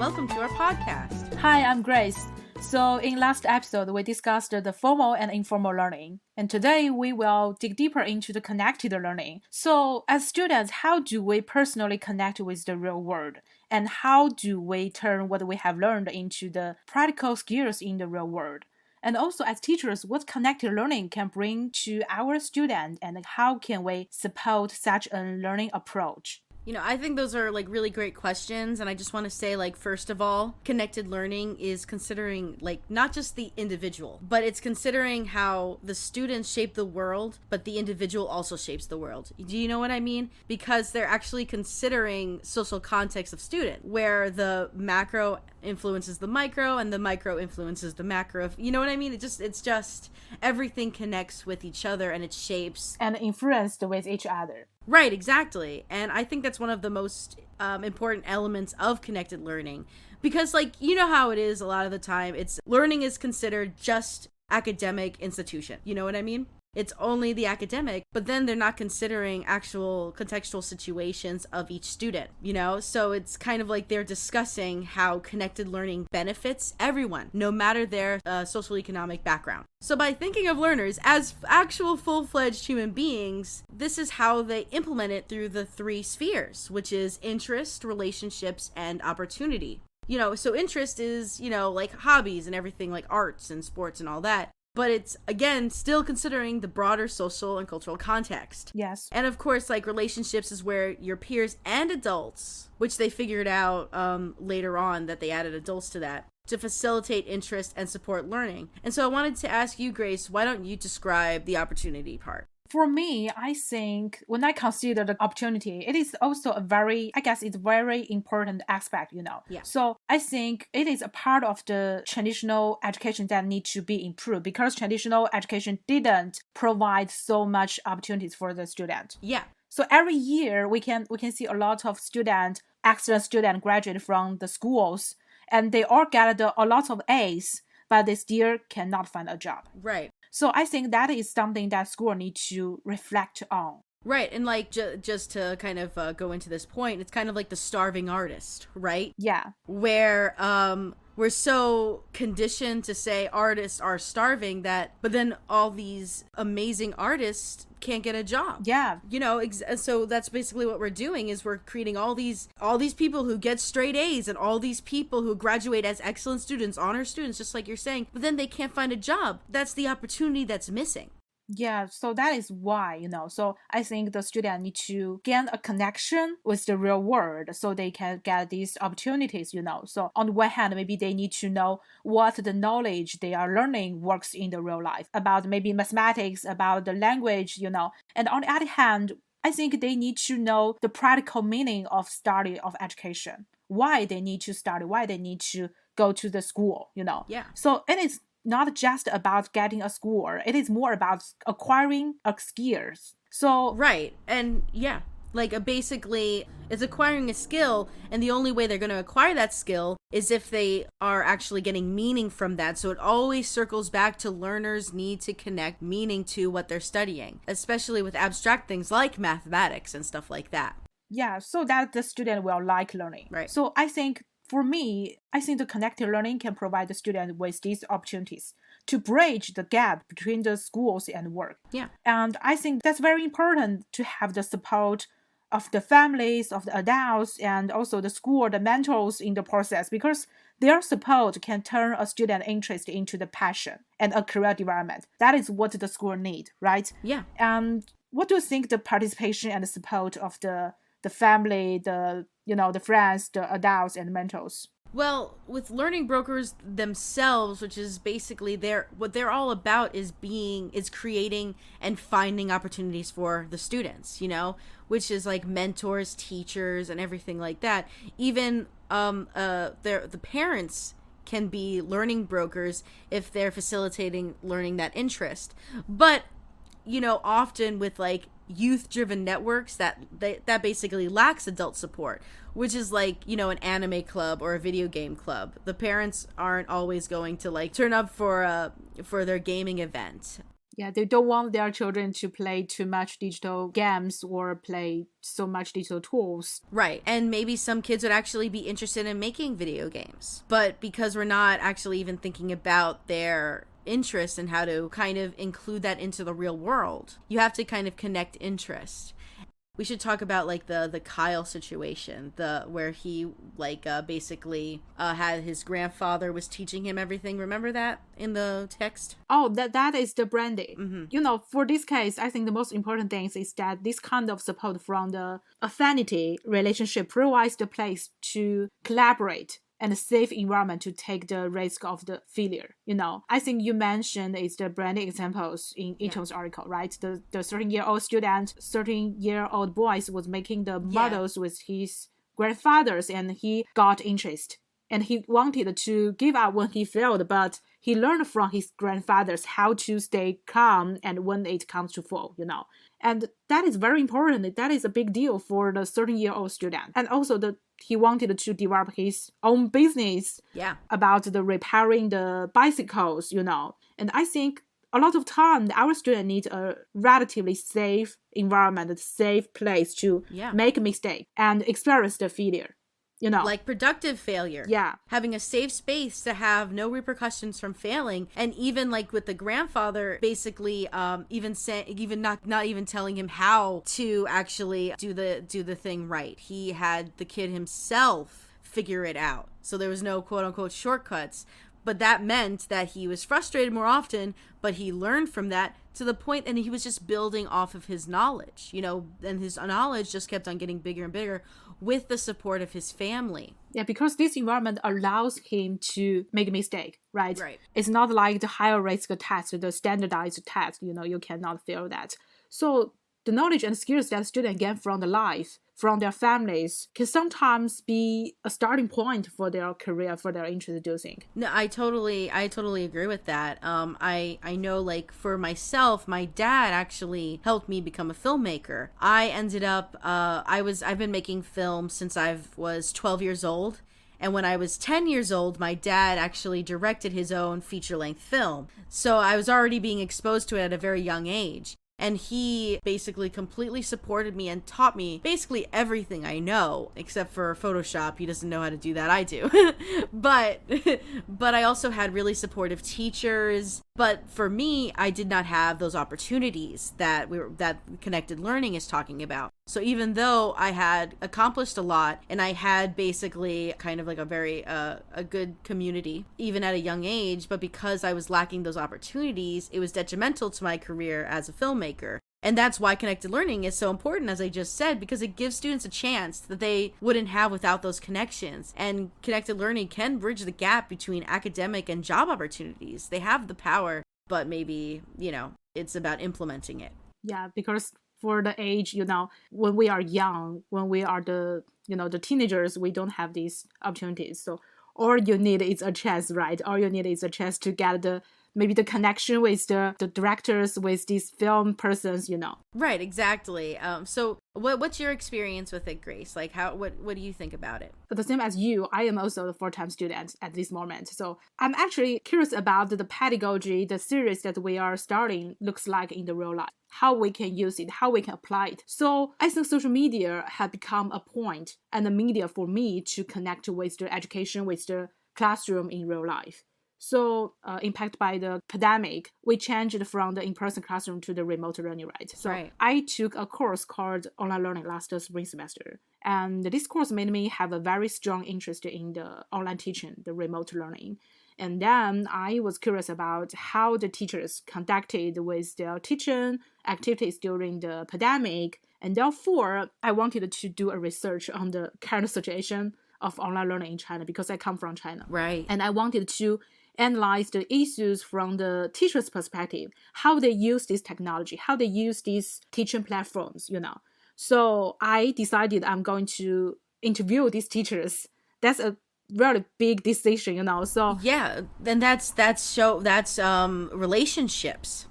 welcome to our podcast. Hi, I'm Grace. So in last episode, we discussed the formal and informal learning. And today we will dig deeper into the connected learning. So as students, how do we personally connect with the real world? And how do we turn what we have learned into the practical skills in the real world? And also as teachers, what connected learning can bring to our students and how can we support such a learning approach? I think those are really great questions. And I just want to say, first of all, connected learning is considering not just the individual, but it's considering how the students shape the world, but the individual also shapes the world. Do you know what I mean? Because they're actually considering social context of student, where the macro influences the micro and the micro influences the macro. You know what I mean? It's just everything connects with each other and it shapes and influenced with each other. Right, exactly. And I think that's one of the most important elements of connected learning, because you know how it is a lot of the time, learning is considered just academic institution. You know what I mean? It's only the academic, but then they're not considering actual contextual situations of each student, So it's kind of like they're discussing how connected learning benefits everyone, no matter their social economic background. So by thinking of learners as actual full-fledged human beings, this is how they implement it through the three spheres, which is interest, relationships, and opportunity. So interest is, like hobbies and everything, like arts and sports and all that. But it's, again, still considering the broader social and cultural context. Yes. And of course, relationships is where your peers and adults, which they figured out later on that they added adults to that, to facilitate interest and support learning. And so I wanted to ask you, Grace, why don't you describe the opportunity part? For me, I think when I consider the opportunity, it is also it's very important aspect, Yeah. So I think it is a part of the traditional education that needs to be improved because traditional education didn't provide so much opportunities for the student. Yeah. So every year we can see a lot of excellent student graduate from the schools, and they all get a lot of A's, but they still cannot find a job. Right. So I think that is something that school need to reflect on. Right. And just to kind of go into this point, it's kind of like the starving artist, right? Yeah. Where we're so conditioned to say artists are starving but then all these amazing artists can't get a job. Yeah. So that's basically what we're doing is we're creating all these people who get straight A's and all these people who graduate as excellent students, honor students, just like you're saying, but then they can't find a job. That's the opportunity that's missing. Yeah, so that is why, so I think the student need to gain a connection with the real world so they can get these opportunities, So on the one hand, maybe they need to know what the knowledge they are learning works in the real life, about maybe mathematics, about the language, And on the other hand, I think they need to know the practical meaning of study of education, why they need to study, why they need to go to the school, Yeah. So it is not just about getting a score. It is more about acquiring skills. So right. And yeah, basically it's acquiring a skill, and the only way they're going to acquire that skill is if they are actually getting meaning from that. So it always circles back to learners need to connect meaning to what they're studying, especially with abstract things like mathematics and stuff like that. Yeah, so that the student will like learning. Right. So for me, I think the connected learning can provide the student with these opportunities to bridge the gap between the schools and work. Yeah. And I think that's very important to have the support of the families, of the adults, and also the school, the mentors in the process, because their support can turn a student interest into the passion and a career development. That is what the school need, right? Yeah. And what do you think the participation and the support of the family, the friends, the adults, and mentors? Well, with learning brokers themselves, which is basically what they're all about is creating and finding opportunities for the students, which is like mentors, teachers, and everything like that. Even the parents can be learning brokers if they're facilitating learning that interest. But, often with youth-driven networks that basically lacks adult support, which is an anime club or a video game club. The parents aren't always going to turn up for their gaming event. Yeah, they don't want their children to play too much digital games or play so much digital tools. Right. And maybe some kids would actually be interested in making video games. But because we're not actually even thinking about their interest and how to kind of include that into the real world, you have to kind of connect interest. We should talk about like the Kyle situation, where he like basically had his grandfather was teaching him everything. Remember that in the text? Oh, that is the branding. For this case, I think the most important thing is that this kind of support from the affinity relationship provides the place to collaborate and a safe environment to take the risk of the failure. I think you mentioned it's the branding examples in Ito's article, right? The 13-year-old student, 13-year-old boys was making the models with his grandfathers, and he got interest. And he wanted to give up when he failed, but he learned from his grandfathers how to stay calm and when it comes to fall, And that is very important. That is a big deal for the 13-year-old student. And also he wanted to develop his own business about the repairing the bicycles, And I think a lot of time our students need a relatively safe environment, a safe place to make a mistake and experience the failure. Like productive failure. Yeah. Having a safe space to have no repercussions from failing. And even like with the grandfather, basically even not even telling him how to actually do the thing right. He had the kid himself figure it out. So there was no quote unquote shortcuts. But that meant that he was frustrated more often, but he learned from that to the point, and he was just building off of his knowledge, and his knowledge just kept on getting bigger and bigger with the support of his family. Yeah, because this environment allows him to make a mistake, right? Right. It's not like the higher risk test, the standardized test, you cannot fail that. So the knowledge and skills that students get from the life, from their families, can sometimes be a starting point for their career, for their introducing. No, I totally agree with that. I know, like, for myself, my dad actually helped me become a filmmaker. I ended up, I've been making films since I was 12 years old. And when I was 10 years old, my dad actually directed his own feature-length film. So I was already being exposed to it at a very young age. And he basically completely supported me and taught me basically everything I know, except for Photoshop. He doesn't know how to do that. I do. but I also had really supportive teachers. But for me, I did not have those opportunities that connected learning is talking about. So even though I had accomplished a lot and I had basically kind of like a very a good community, even at a young age, but because I was lacking those opportunities, it was detrimental to my career as a filmmaker. And that's why connected learning is so important, as I just said, because it gives students a chance that they wouldn't have without those connections. And connected learning can bridge the gap between academic and job opportunities. They have the power, but maybe, it's about implementing it. Yeah, because for the age, when we are young, when we are the teenagers, we don't have these opportunities. So all you need is a chance, right? All you need is a chance to get maybe the connection with the directors, with these film persons, Right, exactly. So what's your experience with it, Grace? Like, what do you think about it? The same as you, I am also a full-time student at this moment. So I'm actually curious about the pedagogy, the series that we are starting looks like in the real life, how we can use it, how we can apply it. So I think social media have become a point and a media for me to connect with the education, with the classroom in real life. So impacted by the pandemic, we changed from the in-person classroom to the remote learning, right? So right. I took a course called Online Learning last spring semester. And this course made me have a very strong interest in the online teaching, the remote learning. And then I was curious about how the teachers conducted with their teaching activities during the pandemic. And therefore, I wanted to do a research on the current situation of online learning in China because I come from China. Right. And I wanted to analyze the issues from the teacher's perspective, how they use this technology, how they use these teaching platforms, So I decided I'm going to interview these teachers. That's a really big decision, So yeah, then that's relationships,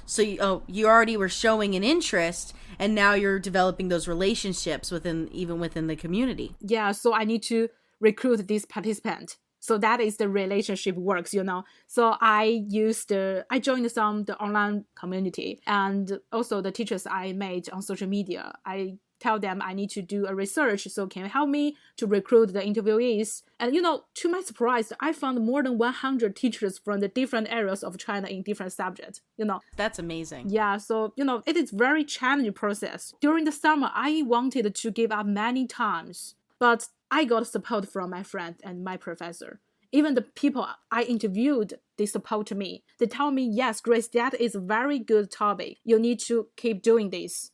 So you already were showing an interest, and now you're developing those relationships within the community. Yeah, so I need to recruit this participant. So that is the relationship works, So I joined the online community, and also the teachers I made on social media. I tell them I need to do a research, so can you help me to recruit the interviewees? And to my surprise, I found more than 100 teachers from the different areas of China in different subjects. That's amazing. Yeah, so it is very challenging process. During the summer, I wanted to give up many times, but I got support from my friends and my professor. Even the people I interviewed, they support me. They tell me, yes, Grace, that is a very good topic. You need to keep doing this.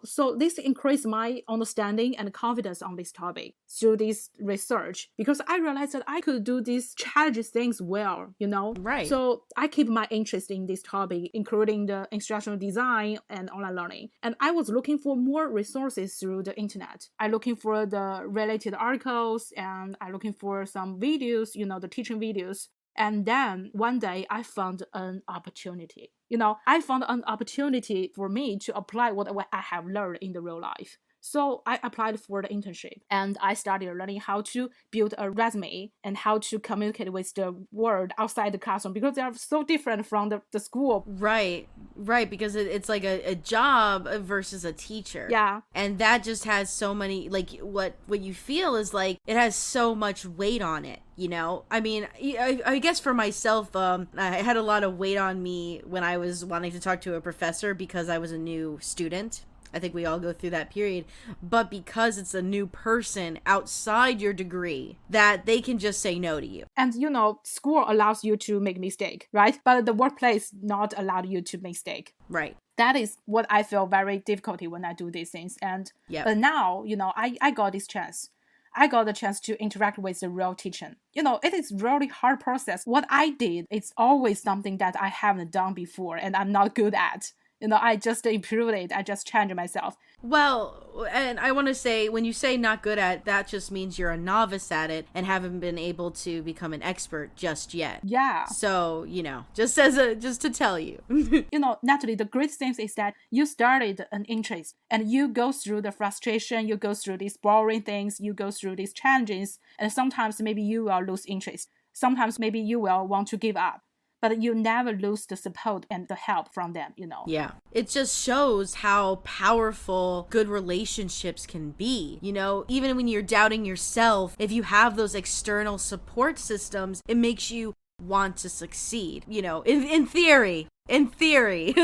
So this increased my understanding and confidence on this topic through this research, because I realized that I could do these challenging things well, Right. So I keep my interest in this topic, including the instructional design and online learning. And I was looking for more resources through the internet. I'm looking for the related articles, and I'm looking for some videos, the teaching videos. And then one day I found an opportunity. I found an opportunity for me to apply what I have learned in the real life. So I applied for the internship, and I started learning how to build a resume and how to communicate with the world outside the classroom, because they are so different from the school. Right, because it's like a job versus a teacher. Yeah. And that just has so many, like, what you feel is like it has so much weight on it. I mean, I guess for myself, I had a lot of weight on me when I was wanting to talk to a professor because I was a new student. I think we all go through that period. But because it's a new person outside your degree, that they can just say no to you. And, school allows you to make mistake, right? But the workplace not allowed you to make mistake. Right. That is what I feel very difficulty when I do these things. And But now, I got this chance. I got the chance to interact with the real teaching. It is really hard process. What I did, it's always something that I haven't done before and I'm not good at. I just improved it. I just changed myself. Well, and I want to say, when you say not good at, that just means you're a novice at it and haven't been able to become an expert just yet. Yeah. So, just to tell you. Natalie, the great thing is that you started an interest and you go through the frustration, you go through these boring things, you go through these challenges, and sometimes maybe you will lose interest. Sometimes maybe you will want to give up. But you never lose the support and the help from them, Yeah. It just shows how powerful good relationships can be. Even when you're doubting yourself, if you have those external support systems, it makes you want to succeed, in theory.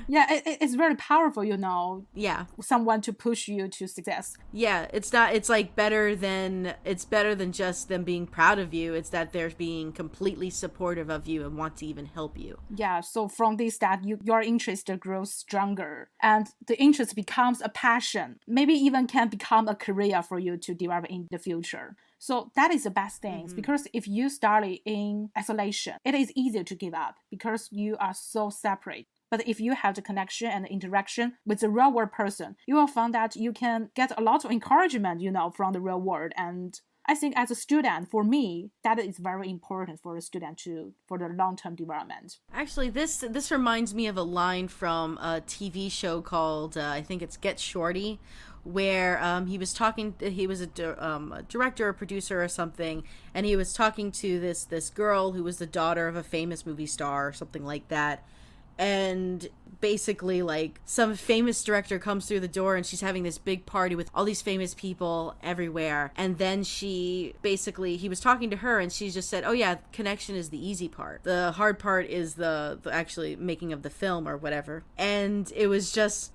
Yeah, it's very powerful, Yeah. Someone to push you to success. Yeah, it's better than just them being proud of you. It's that they're being completely supportive of you and want to even help you. Yeah, so from this, that your interest grows stronger, and the interest becomes a passion, maybe even can become a career for you to develop in the future. So that is the best thing, because if you study in isolation, it is easier to give up because you are so separate. But if you have the connection and the interaction with the real world person, you will find that you can get a lot of encouragement, from the real world. And I think as a student, for me, that is very important for a student for the long-term development. Actually, this reminds me of a line from a TV show called, I think it's Get Shorty, where he was a director or producer or something, and he was talking to this girl who was the daughter of a famous movie star or something like that. And basically, like, some famous director comes through the door and she's having this big party with all these famous people everywhere. And then he was talking to her and she just said, oh yeah, connection is the easy part. The hard part is the actually making of the film or whatever. And it was just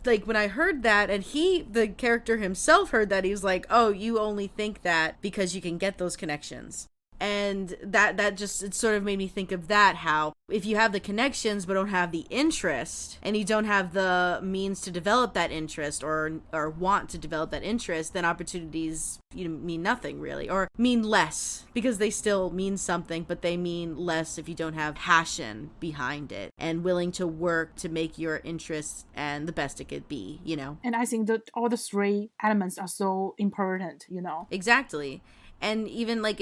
like, when I heard that, and the character himself heard that, he was like, oh, you only think that because you can get those connections. And that just, it sort of made me think of that, how if you have the connections but don't have the interest, and you don't have the means to develop that interest or want to develop that interest, then opportunities mean nothing really, or mean less, because they still mean something, but they mean less if you don't have passion behind it and willing to work to make your interest and the best it could be, And I think that all the three elements are so important, Exactly. And even like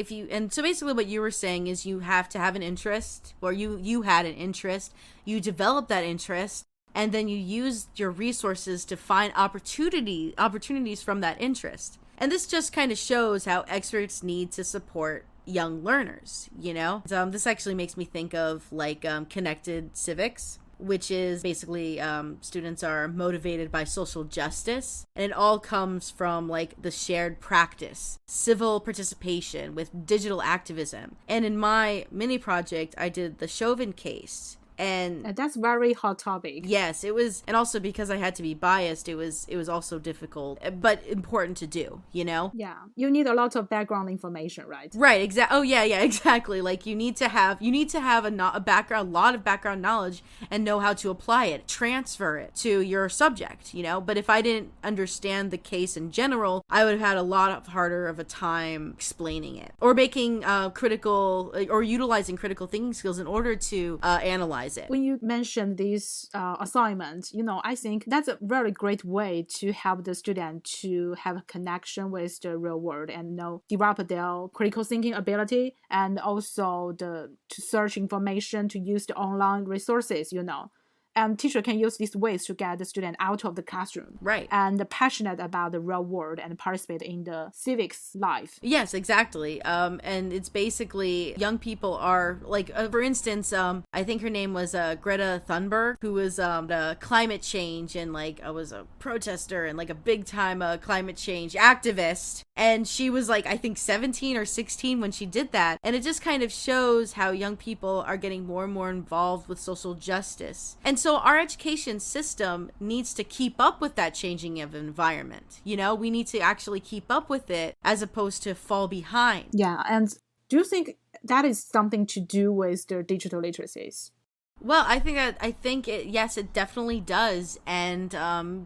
so basically what you were saying is you have to have an interest, or you had an interest, you developed that interest, and then you used your resources to find opportunities from that interest. And this just kind of shows how experts need to support young learners, you know? So, this actually makes me think of like connected civics, which is basically students are motivated by social justice, and it all comes from like the shared practice, civil participation with digital activism. And in my mini project, I did the Chauvin case. And that's very hot topic. Yes, it was. And also because I had to be biased, it was also difficult, but important to do, you know? Yeah, you need a lot of background information, right? Right, exactly. Oh yeah, exactly. Like you need to have a background, a lot of background knowledge, and know how to apply it, transfer it to your subject, you know? But if I didn't understand the case in general, I would have had a lot of harder of a time explaining it or making critical or utilizing critical thinking skills in order to analyze it. When you mentioned this assignment, I think that's a very great way to help the student to have a connection with the real world and develop their critical thinking ability, and also to search information, to use the online resources, And teacher can use these ways to get the student out of the classroom. Right. And passionate about the real world and participate in the civics life. Yes, exactly. And it's basically young people are like, for instance, I think her name was Greta Thunberg, who was climate change and like was a protester and like a big time climate change activist. And she was like, I think 17 or 16 when she did that. And it just kind of shows how young people are getting more and more involved with social justice. And so our education system needs to keep up with that changing of environment. We need to actually keep up with it as opposed to fall behind. Yeah. And do you think that is something to do with the digital literacies? Well, I think it definitely does. And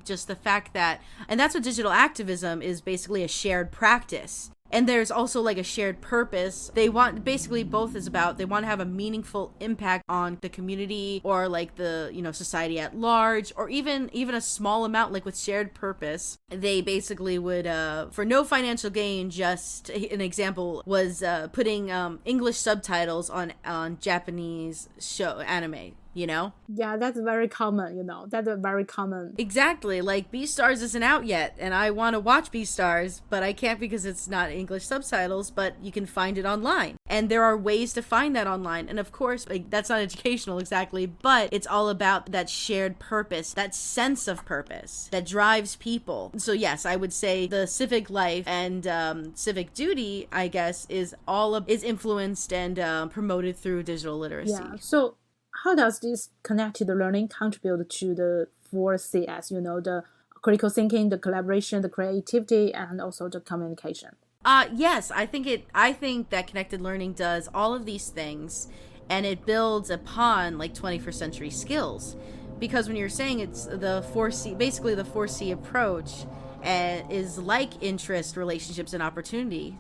just the fact that, and that's what digital activism is, basically a shared practice. And there's also like a shared purpose. They want, basically both is about, they want to have a meaningful impact on the community or like the, society at large, or even a small amount, like with shared purpose. They basically would, for no financial gain, just an example was putting English subtitles on Japanese anime. Yeah, that's very common, that's a very common. Exactly. Like Beastars isn't out yet and I want to watch Beastars, but I can't because it's not English subtitles, but you can find it online. And there are ways to find that online. And of course, like, that's not educational exactly, but it's all about that shared purpose, that sense of purpose that drives people. So yes, I would say the civic life and civic duty, I guess, is influenced and promoted through digital literacy. Yeah. So how does this connected learning contribute to the 4Cs, the critical thinking, the collaboration, the creativity, and also the communication? Yes, I think that connected learning does all of these things, and it builds upon like 21st century skills. Because when you're saying it's the 4C, basically the 4C approach is like interest, relationships, and opportunity.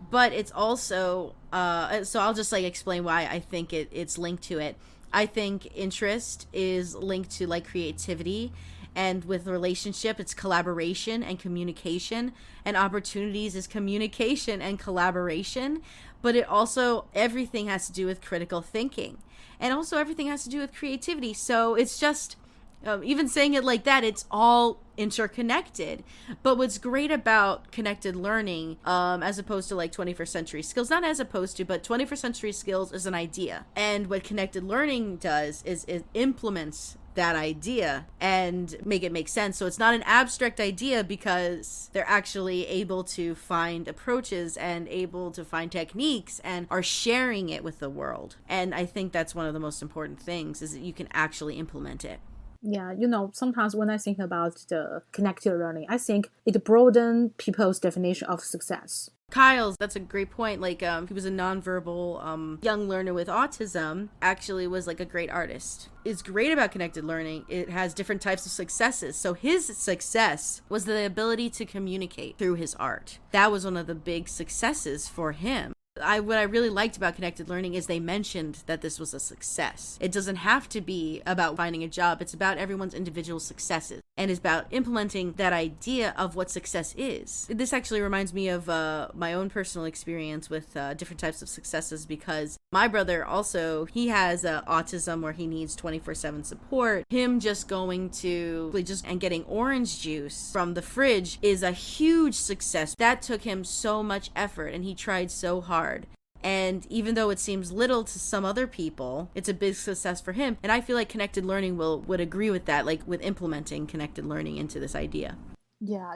But it's also, so I'll just like explain why I think it's linked to it. I think interest is linked to like creativity, and with relationship, it's collaboration and communication, and opportunities is communication and collaboration. But it also, everything has to do with critical thinking, and also everything has to do with creativity. So it's just, even saying it like that, it's all interconnected. But what's great about connected learning, as opposed to like 21st century skills, not as opposed to, but 21st century skills is an idea. And what connected learning does is it implements that idea and make it make sense. So it's not an abstract idea, because they're actually able to find approaches and able to find techniques and are sharing it with the world. And I think that's one of the most important things, is that you can actually implement it. Yeah, sometimes when I think about the connected learning, I think it broadens people's definition of success. Kyle's, that's a great point. Like, he was a nonverbal young learner with autism, actually was like a great artist. It's great about connected learning. It has different types of successes. So his success was the ability to communicate through his art. That was one of the big successes for him. What I really liked about connected learning is they mentioned that this was a success. It doesn't have to be about finding a job. It's about everyone's individual successes, and it's about implementing that idea of what success is. This actually reminds me of my own personal experience with different types of successes, because my brother also, he has autism where he needs 24/7 support. Him just going to and getting orange juice from the fridge is a huge success. That took him so much effort, and he tried so hard. And even though it seems little to some other people, it's a big success for him. And I feel like connected learning would agree with that, like with implementing connected learning into this idea. Yeah,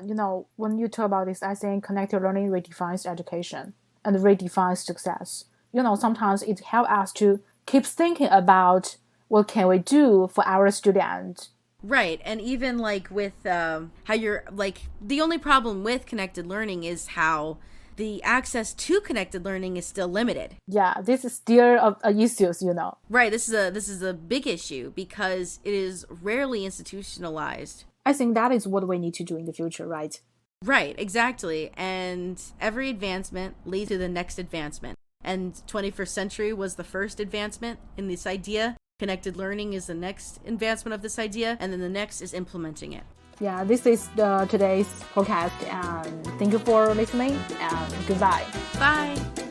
when you talk about this, I think connected learning redefines education and redefines success. Sometimes it helps us to keep thinking about what can we do for our students. Right. And even like with how you're like, the only problem with connected learning is how the access to connected learning is still limited. Yeah, this is still a issues. Right. This is a big issue because it is rarely institutionalized. I think that is what we need to do in the future, right? Right, exactly. And every advancement leads to the next advancement. And 21st century was the first advancement in this idea. Connected learning is the next advancement of this idea. And then the next is implementing it. Yeah, this is today's podcast. And thank you for listening. And goodbye. Bye.